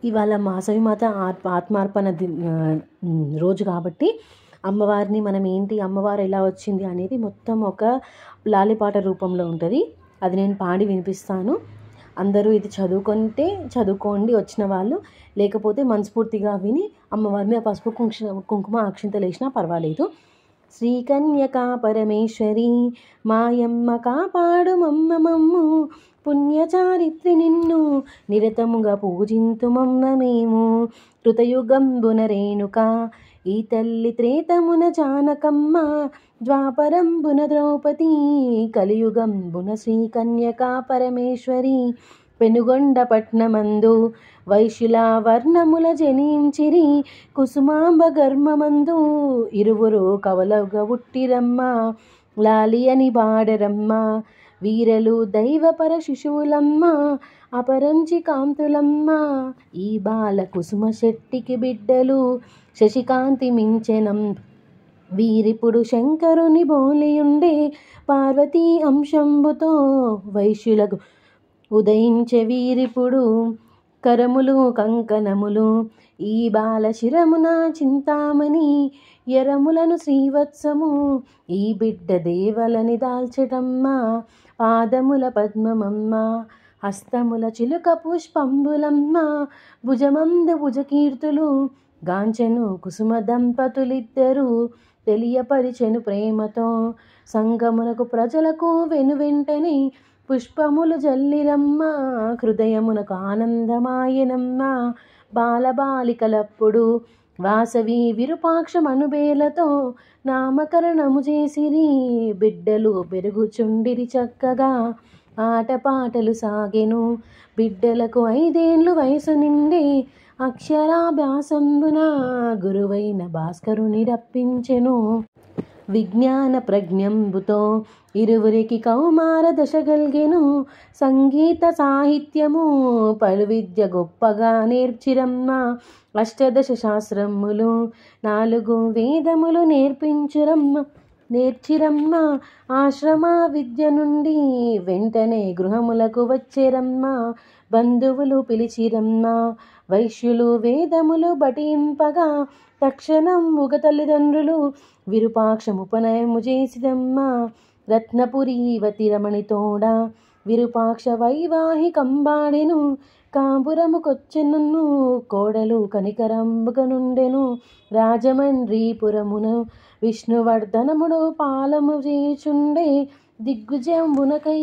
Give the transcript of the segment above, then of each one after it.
ఇవాళ వాసవిమాత ఆత్మార్పణ రోజు కాబట్టి అమ్మవారిని మనం ఏంటి, అమ్మవారు ఎలా వచ్చింది అనేది మొత్తం ఒక లాలిపాట రూపంలో ఉంటుంది. అది నేను పాడి వినిపిస్తాను. అందరూ ఇది చదువుకోండి వచ్చిన వాళ్ళు, లేకపోతే మనస్ఫూర్తిగా విని అమ్మవారిని పసుపు కుంకుమ అక్షింతలు వేసినా పర్వాలేదు. శ్రీకన్యకా పరమేశ్వరి మాయమ్మ కాపాడు మమ్ము, పుణ్యచారిత్రి నిన్ను నిరతముగా పూజింతుమమ్మ మేము. కృతయుగంబున రేణుక ఈ తల్లి, త్రేతమున జానకమ్మ, ద్వాపరంబున ద్రౌపది, కలియుగంబున శ్రీకన్యకా పరమేశ్వరి. పెనుగొండ పట్నమందు వైశ్యుల వర్ణముల జనించిరి, కుసుమాంబ గర్మమందు ఇరువురు కవలగా ఉట్టిరమ్మ. లాలి అని బాడరమ్మ వీరలు దైవపర శిశువులమ్మ, అపరంచి కాంతులమ్మ. ఈ బాల కుసుమ శెట్టికి బిడ్డలు శశికాంతి మించెనం, వీరిప్పుడు శంకరుని బోలియుండే, పార్వతీ అంశంబుతో వైశ్యులకు ఉదయించే వీరిప్పుడు. కరములు కంకణములు ఈ బాల శిరమున చింతామణి, ఎరములను శ్రీవత్సము ఈ బిడ్డ దేవలని దాల్చటమ్మ. పాదముల పద్మమమ్మ, హస్తముల చిలుక పుష్పంబులమ్మ, భుజమందు భుజకీర్తులు గాంచెను కుసుమ దంపతులిద్దరు, తెలియపరిచెను ప్రేమతో సంగమునకు ప్రజలకు వెనువెంటనే, పుష్పములు జల్లిరమ్మ హృదయమునకు ఆనందమాయనమ్మ. బాలబాలికలప్పుడు వాసవి విరూపాక్ష మనుబేలతో నామకరణము చేసిరి, బిడ్డలు పెరుగుచుండిరి చక్కగా, ఆటపాటలు సాగెను బిడ్డలకు 5 ఏళ్ళు వయసు నిండే. అక్షరాభ్యాసంబున గురువైన భాస్కరుని రప్పించెను, విజ్ఞాన ప్రజ్ఞంబుతో ఇరువురికి కౌమార దశ గల్గెను. సంగీత సాహిత్యము పలు విద్య గొప్పగా నేర్చిరమ్మ, అష్టదశ శాస్త్రములు 4 వేదములు నేర్చిరమ్మ. ఆశ్రమ విద్య నుండి వెంటనే గృహములకు వచ్చేరమ్మ, బంధువులు పిలిచిరమ్మ. వైశ్యులు వేదములు బటింపగా తక్షణం ముగ తల్లిదండ్రులు విరూపాక్షముపనయము చేసిరమ్మ. రత్నపురీవతి రమణితోడ విరూపాక్ష వైవాహికంబాడెను, కాంపురముకొచ్చెనన్ను కోడలు కనికరంబుగా నుండెను. రాజమండ్రీపురమును విష్ణువర్ధనముడు పాలము చేయుచుండే, దిగ్విజయంబునకై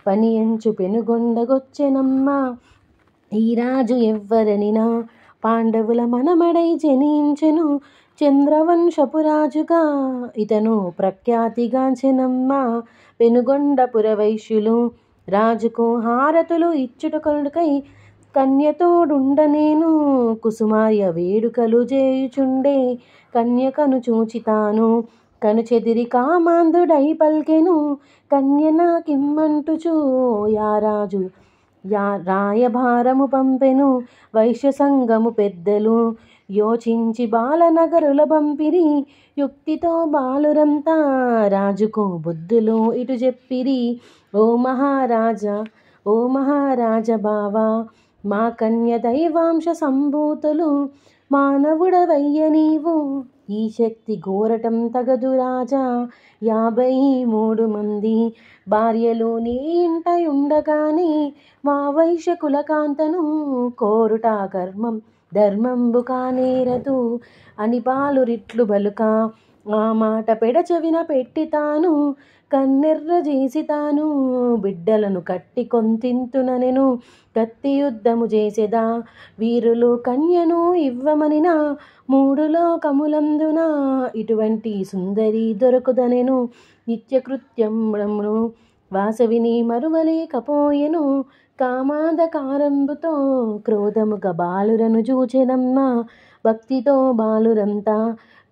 పనియంచు పెనుగొండగొచ్చెనమ్మ. ఈ రాజు ఎవ్వరనినా పాండవుల మనమడై జనించెను, చంద్రవంశపు రాజుగా ఇతను ప్రఖ్యాతిగాంచెనమ్మ. పెనుగొండపుర వైశ్యులు రాజుకు హారతులు ఇచ్చుటకొనుకై కన్యతోడుండనేను, కుసుమార్య వేడుకలు చేయుచుండే. కన్యకను చూచి తాను కనుచెదిరి కామాంధుడై పల్కెను, కన్య నాకిమ్మంటుచు యారాజు రాయభారము పంపెను. వైశ్య సంఘము పెద్దలు యోచించి బాలనగరుల పంపిరి, యుక్తితో బాలురంతా రాజుకు బుద్ధులు ఇటు చెప్పిరి. ఓ మహారాజ బావా, మా కన్య దైవాంశ సంభూతులు, మానవుడవయ్య నీవు ఈ శక్తి గోరటం తగదు రాజా. 53 మంది భార్యలు నీ ఇంట ఉండగానే, మా వైశ్య కులకాంతను కోరుట ధర్మంబు కానేరదు అని బాలురిట్లు బలుక, ఆ మాట పెడచెవిన పెట్టి తాను కన్నెర్ర చేసి తాను బిడ్డలను కట్టి కొంతింతుననెను. కత్తి యుద్ధము చేసేదా వీరులు కన్యను ఇవ్వమనిన, 3 లోకములందున ఇటువంటి సుందరి దొరకుదనెను. నిత్యకృత్యమును వాసవిని మరువలేకపోయెను, కామాంధకారంబుతో క్రోధముగా బాలురను చూచెనమ్మ. భక్తితో బాలురంతా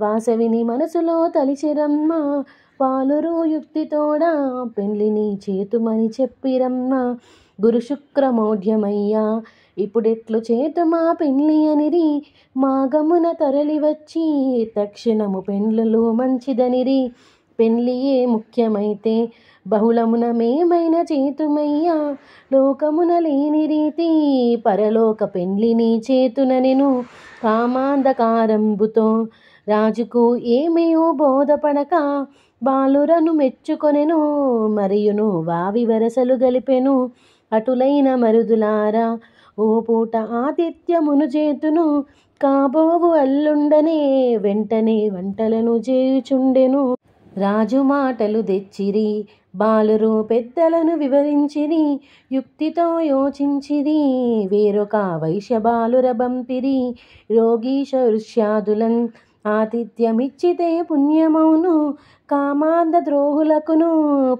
వాసవిని మనసులో తలిచెరమ్మ, బాలురు యుక్తితోడా పెళ్లిని చేతుమని చెప్పిరమ్మ. గురు శుక్రమౌఢ్యమయ్యా ఇప్పుడెట్లు చేతుమా పెళ్లి అనిరి, మాగమున తరలి వచ్చి తక్షణము పెండ్లు మంచిదనిరి. పెళ్ళియే ముఖ్యమైతే బహుళమున మేమైన చేతుమయ్యా. లోకమున లేని రీతి పరలోక పెండ్లిని చేతుననెను. కామాంధకారంబుతో రాజుకు ఏమీయో బోధపడక బాలురను మెచ్చుకొనెను. మరియును వావి వరసలు గలిపెను. అటులైన మరుదులారా ఓ పూట ఆతిథ్యమును చేతును. కాబోవు అల్లుండనే వెంటనే వంటలను చేయుచుండెను. రాజు మాటలు తెచ్చిరి, బాలురు పెద్దలను వివరించిరి. యుక్తితో యోచించిరి, వేరొక వైశ్య బాలుర బంపిరి. రోగీశ వృష్యాదులన్ ఆతిథ్యమిచ్చితే పుణ్యమౌను. కామాంధ ద్రోహులకును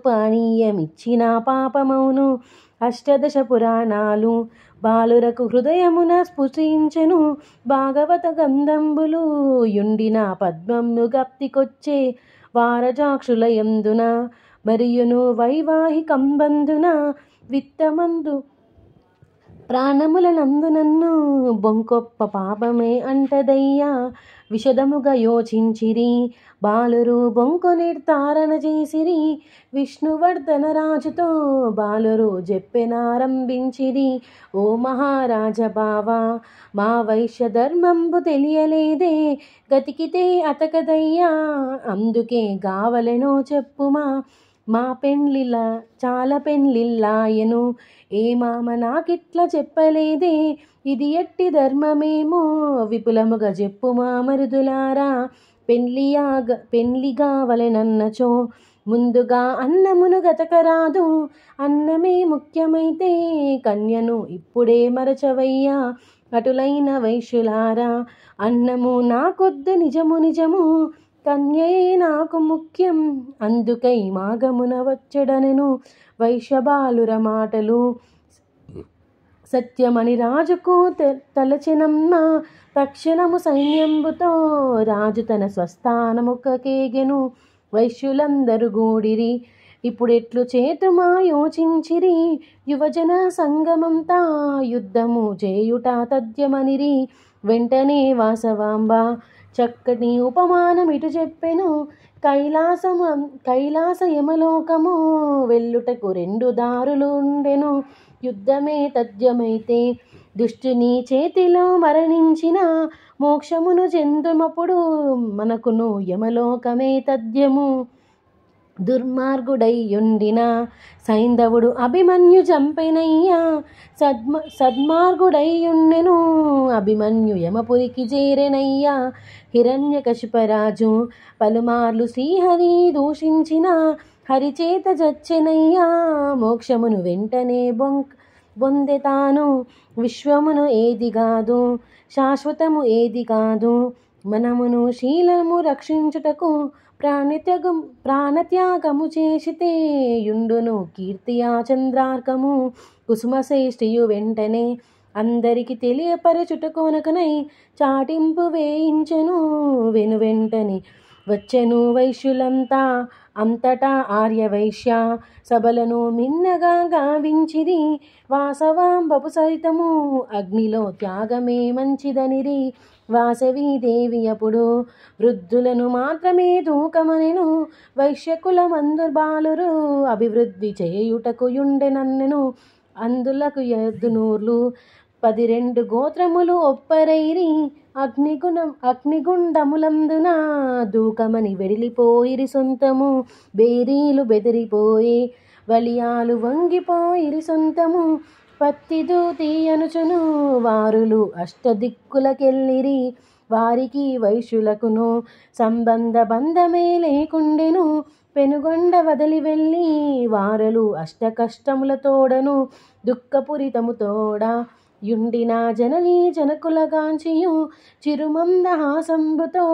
పానీయమిచ్చిన పాపమౌను. అష్టదశ పురాణాలు బాలురకు హృదయమున స్ఫురించెను. భాగవత గంధంబులు యుండిన పద్మము గప్తికొచ్చే. వారజాక్షుల యందున మరియును వైవాహికంబందున విత్తమందు ప్రాణముల నందునన్ను బొంకొప్ప పాపమే అంటదయ్యా. విశదముగా యోచించిరి, బాలురు బొంకు నిర్ధారణ చేసిరి. విష్ణువర్ధన రాజుతో బాలురు చెప్పెనారంభించిరి. ఓ మహారాజ బావా, మా వైశ్య ధర్మంబు తెలియలేదే. గతికితే అతకదయ్యా, అందుకే గావలెనో చెప్పుమా. మా పెండ్లిల చాలా పెండ్లిల్లాయను, ఏ మామ నాకిట్ల చెప్పలేదే. ఇది ఎట్టి ధర్మమేమో విపులముగా చెప్పుమా మరుదులారా. పెండ్లి గావలెనన్నచో ముందుగా అన్నమును గతకరాదు. అన్నమే ముఖ్యమైతే కన్యను ఇప్పుడే మరచవయ్యా. అటులైన వైశ్యులారా, అన్నము నాకొద్దు నిజము నిజము, కన్యయే నాకు ముఖ్యం, అందుకై మాగమున వచ్చెడనెను. వైశ్యబాలుర మాటలు సత్యమని రాజుకు తలచెనమ్మ. తక్షణము సైన్యంబుతో రాజు తన స్వస్థానముకేగెను. వైశ్యులందరూ గూడిరి, ఇప్పుడెట్లు చేతుమా యోచించిరి. యువజన సంగమంతా యుద్ధము చేయుట తథ్యమనిరి. వెంటనే వాసవాంబ చక్కటి ఉపమానమిటు చెప్పెను. కైలాస యమలోకము వెళ్ళుటకు 2 దారులు ఉండెను. యుద్ధమే తథ్యమైతే దుష్టుని చేతిలో మరణించిన మోక్షమును చెందుమప్పుడు మనకును యమలోకమే తథ్యము. దుర్మార్గుడయ్యుండిన సైంధవుడు అభిమన్యు చంపెనయ్యా. సద్మార్గుడయ్యుండెను అభిమన్యు యమపురికి చేరెనయ్యా. హిరణ్యకశిపరాజు పలుమార్లు శ్రీహరి దూషించిన హరిచేత జచ్చెనయ్యా. మోక్షమును వెంటనే బొందెతాను. విశ్వమును ఏది కాదు, శాశ్వతము ఏది కాదు. మనమును శీలము రక్షించుటకు ప్రాణత్యాగము చేసితే యుండును కీర్తియా చంద్రార్కము. కుసుమశ్రేష్ఠియు వెంటనే అందరికి తెలియపరచుటకొనకనై చాటింపు వేయించెను. వెంటనే వచ్చెను వైశ్యులంతా. అంతటా ఆర్యవైశ్య సభలను మిన్నగా గావించిరి. వాసవాంబపు సైతము అగ్నిలో త్యాగమే మంచిదనిరి. వాసవీదేవి అప్పుడు వృద్ధులను మాత్రమే దూకమనెను. వైశ్యకులమందు బాలురు అభివృద్ధి చేయుటకు యుండెనన్నెను. అందులకు యదునూర్లు 12 గోత్రములు ఒప్పరైరి. అగ్నిగుండములందున దూకమని వెడిలిపోయిరి సొంతము. బేరీలు బెదిరిపోయే, వలియాలు వంగిపోయిరి సొంతము. పత్తి దూతి అనుచును వారులు అష్టదిక్కులకెళ్ళిరి. వారికి వైశ్యులకును బంధమే లేకుండెను. పెనుగొండ వదిలి వెళ్ళి వారలు అష్టకష్టములతోడను దుఃఖపూరితముతోడ యుండిన జననీ జనకులగాంచియు చిరుమందహాసంబుతో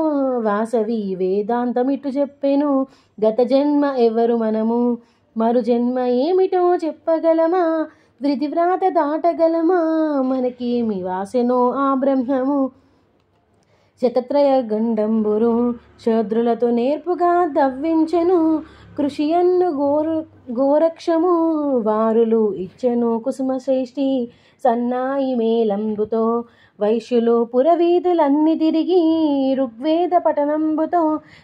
వాసవి వేదాంతమిటు చెప్పెను. గత జన్మ ఎవరు మనము, మరు జన్మ ఏమిటో చెప్పగలమా? విధివ్రాత దాటగలమా? మనకేమి వాసెనో ఆ బ్రహ్మము. శతత్రయ గండంబురు శూద్రులతో నేర్పుగా దవ్వించెను. కృషియన్ను గోరక్షము వారులు ఇచ్చెను కుసుమశ్రేష్ఠి సన్నాయి మేలంబుతో. వైశ్యులు పురవీధులన్ని తిరిగి ఋగ్వేద పఠనంబుతో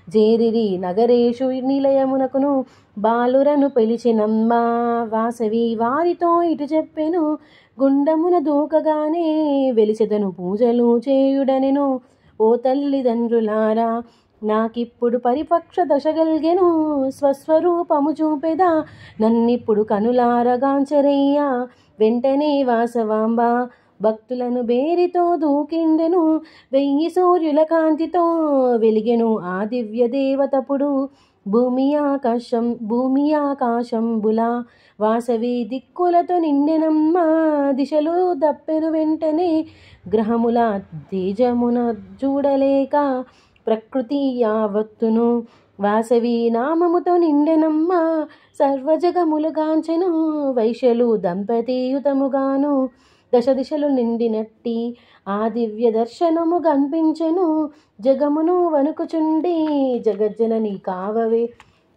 జేరిరి నగరేషు నిలయమునకును బాలురను పిలిచినమ్మ. వాసవి వారితో ఇటు చెప్పెను, గుండమున దూకగానే వెలిసెదను పూజలు చేయుడనెను. ఓ తల్లిదండ్రులారా, నాకిప్పుడు పరిపక్ష దశగల్గెను. స్వస్వరూపము చూపెదా నన్నిప్పుడు కనులారగాంచరయ్యా. వెంటనే వాసవాంబ భక్తులను బేరితో దూకిండెను. 1000 సూర్యుల కాంతితో వెలిగెను ఆ దివ్య దేవతపుడు. భూమి ఆకాశంబుల వాసవి దిక్కులతో నిండెనమ్మ. దిశలు దప్పెను వెంటనే గ్రహముల తేజమున చూడలేక ప్రకృతి యావత్తును వాసవి నామముతో నిండెనమ్మ. సర్వజగములుగాంచెను వైశ్యులు దంపతియుతముగాను. దశ దిశలు నిండినట్టి ఆ దివ్య దర్శనము కనిపించెను. జగమును వణుకుచుండి జగజ్జనని కావవే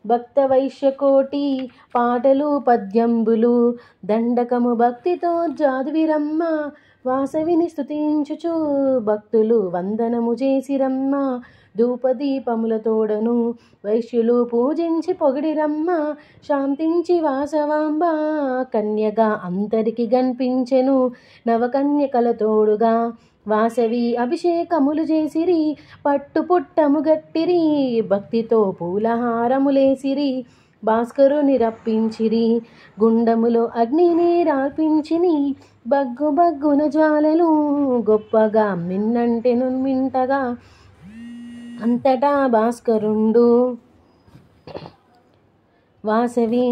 భక్త వైశ్యకోటి. పాటలు పద్యంబులు దండకము భక్తితో జాదువిరమ్మ. వాసవిని స్తుతించుచు భక్తులు వందనము చేసిరమ్మ. ధూపదీపములతోడను వైశ్యులు పూజించి పొగిడిరమ్మ. శాంతించి వాసవాంబ కన్యగా అందరికి గన్పించెను. నవకన్యకలతోడుగా వాసవి అభిషేకములు చేసిరి. పట్టు పుట్టము గట్టిరి భక్తితో పూలహారములేసిరి. భాస్కరుని రప్పించిరి గుండములో అగ్నిని రాల్పించిని. బగ్గు బగ్గున జ్వాలలు గొప్పగా మిన్నంటెను మింటగా. అంతటా భాస్కరుండు వాసవి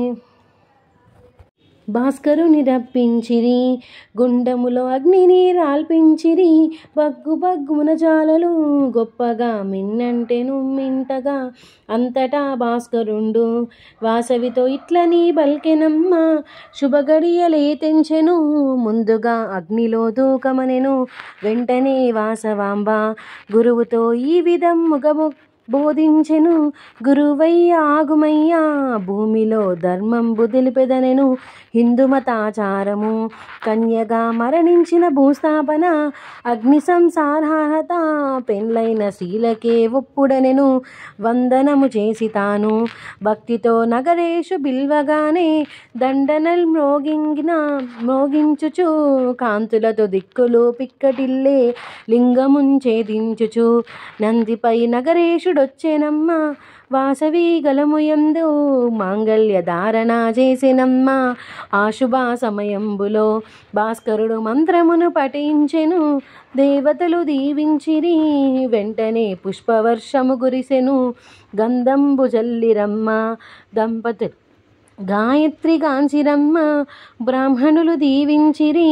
భాస్కరుని రప్పించిరి. గుండములో అగ్నిని రాల్పించిరి. బగ్గు బగ్గున జాలలు గొప్పగా మిన్నంటెను మింటగా. అంతటా భాస్కరుండు వాసవితో ఇట్లని బల్కెనమ్మ. శుభగడియలే తెంచెను ముందుగా అగ్నిలో దూకమనెను. వెంటనే వాసవాంబ గురువుతో ఈ విధముగా బోధించెను. గురువయ్య ఆగుమయ్యా, భూమిలో ధర్మంబు తెలిపెదనెను. హిందుమతాచారము కన్యగా మరణించిన భూస్థాపన. అగ్ని సంసారార్హత పెండ్లైన స్త్రీలకే ఒప్పుడనెను. వందనము చేసి తాను భక్తితో నగరేషు బిల్వగానే దండనల్ మ్రోగించుచు కాంతులతో దిక్కులు పిక్కటిల్లే లింగముంచేదించుచు నందిపై నగరేషుడొచ్చెనమ్మ. వాసవి గలముయందు మాంగళ్య ధారణ చేసెనమ్మ. ఆ శుభ సమయంబులో భాస్కరుడు మంత్రమును పఠించెను. దేవతలు దీవించిరి వెంటనే పుష్పవర్షము కురిసెను. గంధంబు జల్లిరమ్మ దంపతులు గాయత్రి గాంచిరమ్మ. బ్రాహ్మణులు దీవించిరి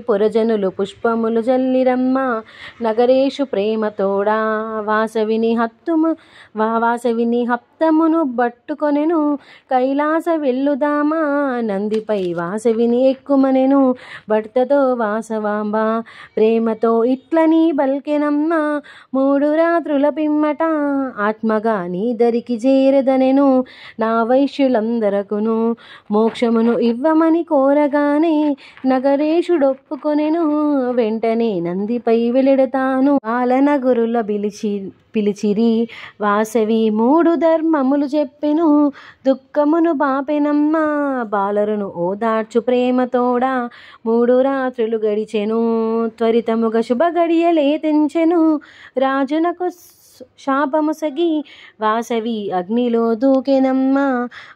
పురజనులు పుష్పములు జల్లిరమ్మ. నగరేషు ప్రేమతోడా వాసవిని హప్తమును పట్టుకొనెను. కైలాస వెళ్ళుదామా నందిపై వాసవిని ఎక్కుమనెను. భర్తతో వాసవాంబ ప్రేమతో ఇట్లని బల్కెనమ్మ. 3 రాత్రుల పిమ్మట ఆత్మగా నీదరికి చేరదనెను. నా వైశ్యులందరకును మోక్షమును ఇవ్వమని కోరగానే నగరేషుడొప్పుకొనెను. వెంటనే నందిపై వెళెడతాను బాలనగురుల పిలిచిరి. వాసవి 3 ధర్మములు చెప్పెను. దుఃఖమును బాపెనమ్మ బాలరును ఓదార్చు ప్రేమతోడా. 3 రాత్రులు గడిచెను. త్వరితముగా శుభ గడియలే తెంచెను. రాజునకు శాపముసగి వాసవి అగ్నిలో దూకెనమ్మ.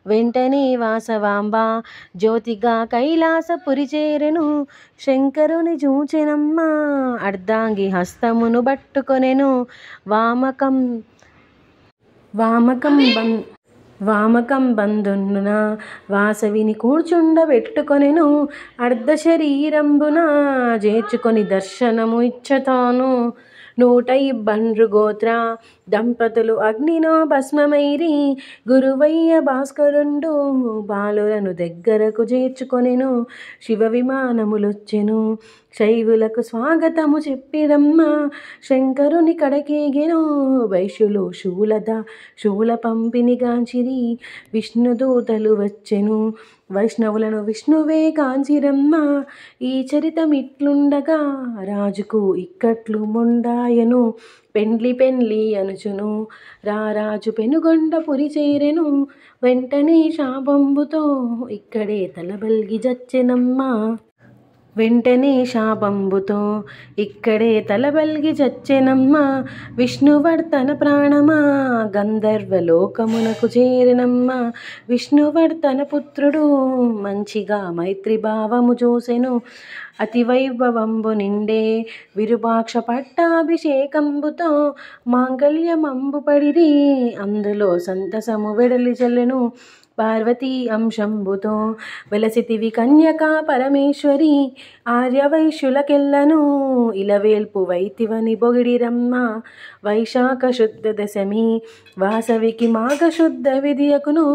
వెంటనే వాసవాంబ జ్యోతిగా కైలాసపురి చేరెను. శంకరుని చూచెనమ్మ. అర్ధాంగి హస్తమును పట్టుకొనెను. వామకం బంధున వాసవిని కూర్చుండబెట్టుకొనెను. అర్ధ శరీరంబున చేర్చుకొని దర్శనము ఇచ్చతాను. 120 గోత్ర దంపతులు అగ్నిలో భస్మమైరి. గురువయ్య భాస్కరుండు బాలులను దగ్గరకు చేర్చుకొనెను. శివ విమానములొచ్చెను, శైవులకు స్వాగతము చెప్పిరమ్మ. శంకరుని కడకేగెను వైశ్యులు శూల పంపినిగాంచిరి. విష్ణుదూతలు వచ్చెను, వైష్ణవులను విష్ణువే కాంచిరమ్మ. ఈ చరితమిట్లుండగా రాజుకు ఇక్కట్లు మొండాయను. పెండ్లి అనుచును రారాజు పెనుగొండపురి చేరెను. వెంటనే శాపంబుతో ఇక్కడే తలబల్గి జచ్చెనమ్మా. విష్ణువర్ధన ప్రాణమా గంధర్వలోకమునకు చేరెనమ్మా. విష్ణువర్ధన పుత్రుడు మంచిగా మైత్రిభావము చూసెను. అతి వైభవంబు నిండే విరూపాక్ష పట్టాభిషేకంబుతో మాంగళ్యమంబు పడిరి. అందులో సంతసము వెడలి చల్లెను. పార్వతీ అంశంబుతో వెలసితివి కన్యకా పరమేశ్వరి. ఆర్యవైశ్యులకెల్లను ఇలవేల్పు వైతివని బొగిడిరమ్మ. వైశాఖ శుద్ధ దశమి వాసవికి మాఘశుద్ధ విధియకును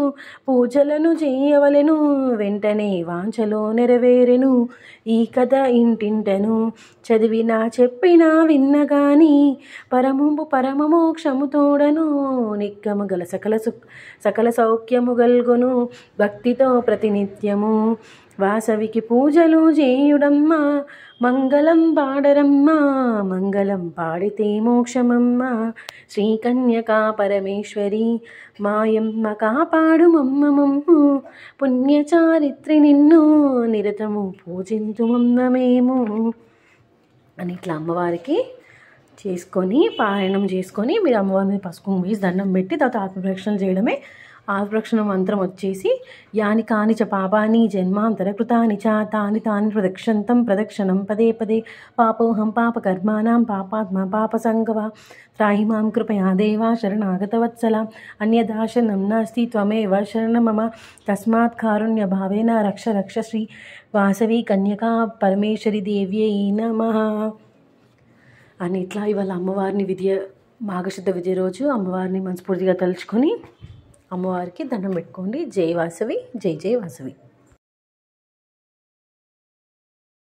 పూజలను చేయవలెను. వెంటనే వాంఛలో నెరవేరెను. ఈ కథ ఇంటింటను చదివినా చెప్పినా విన్నగాని పరమమోక్షము తోడను. నిక్కము గల సకల సౌఖ్యము గల్గొను భక్తితో ప్రతినిత్యము. వాసవికి పూజలు చేయుడమ్మ. మంగళం పాడరమ్మ, మంగళం పాడితే మోక్షమమ్మ. శ్రీ కన్యకా పరమేశ్వరి మాయమ్మ కాపాడు మమ్ము. పుణ్యచారిత్రి నిన్ను నిరతము పూజింతుమమ్మ మేము అని ఇట్లా అమ్మవారికి చేసుకొని పారాయణం చేసుకొని మీరు అమ్మవారిని పసుపు వేసి దండం పెట్టి తర్వాత ఆత్మప్రదక్షిణ చేయడమే. ఆత్మప్రదక్షిణ మంత్రం వచ్చేసి యాని కాని చ పాపాని జన్మాంతరకృతాని చ తాని ప్రదక్షంతం ప్రదక్షిణం పదే పదే పాపోహం పాపకర్మాణం పాపాత్మ పాపసంగవ త్రాహి మాం కృపయా దేవా శరణాగతవత్సల అన్యదాశరణం నాస్తి త్వమేవ శరణం మమ తస్మాత్ కారుణ్య భావేన రక్ష రక్ష శ్రీ వాసవి కన్యకా పరమేశ్వరి దేవ్యై నమః అని ఇట్లా ఇవాళ అమ్మవారిని మాఘశుద్ధ విద్య రోజు అమ్మవారిని మనస్ఫూర్తిగా తలుచుకొని అమ్మవారికి దండం పెట్టుకోండి. జై వాసవి, జై జై వాసవి.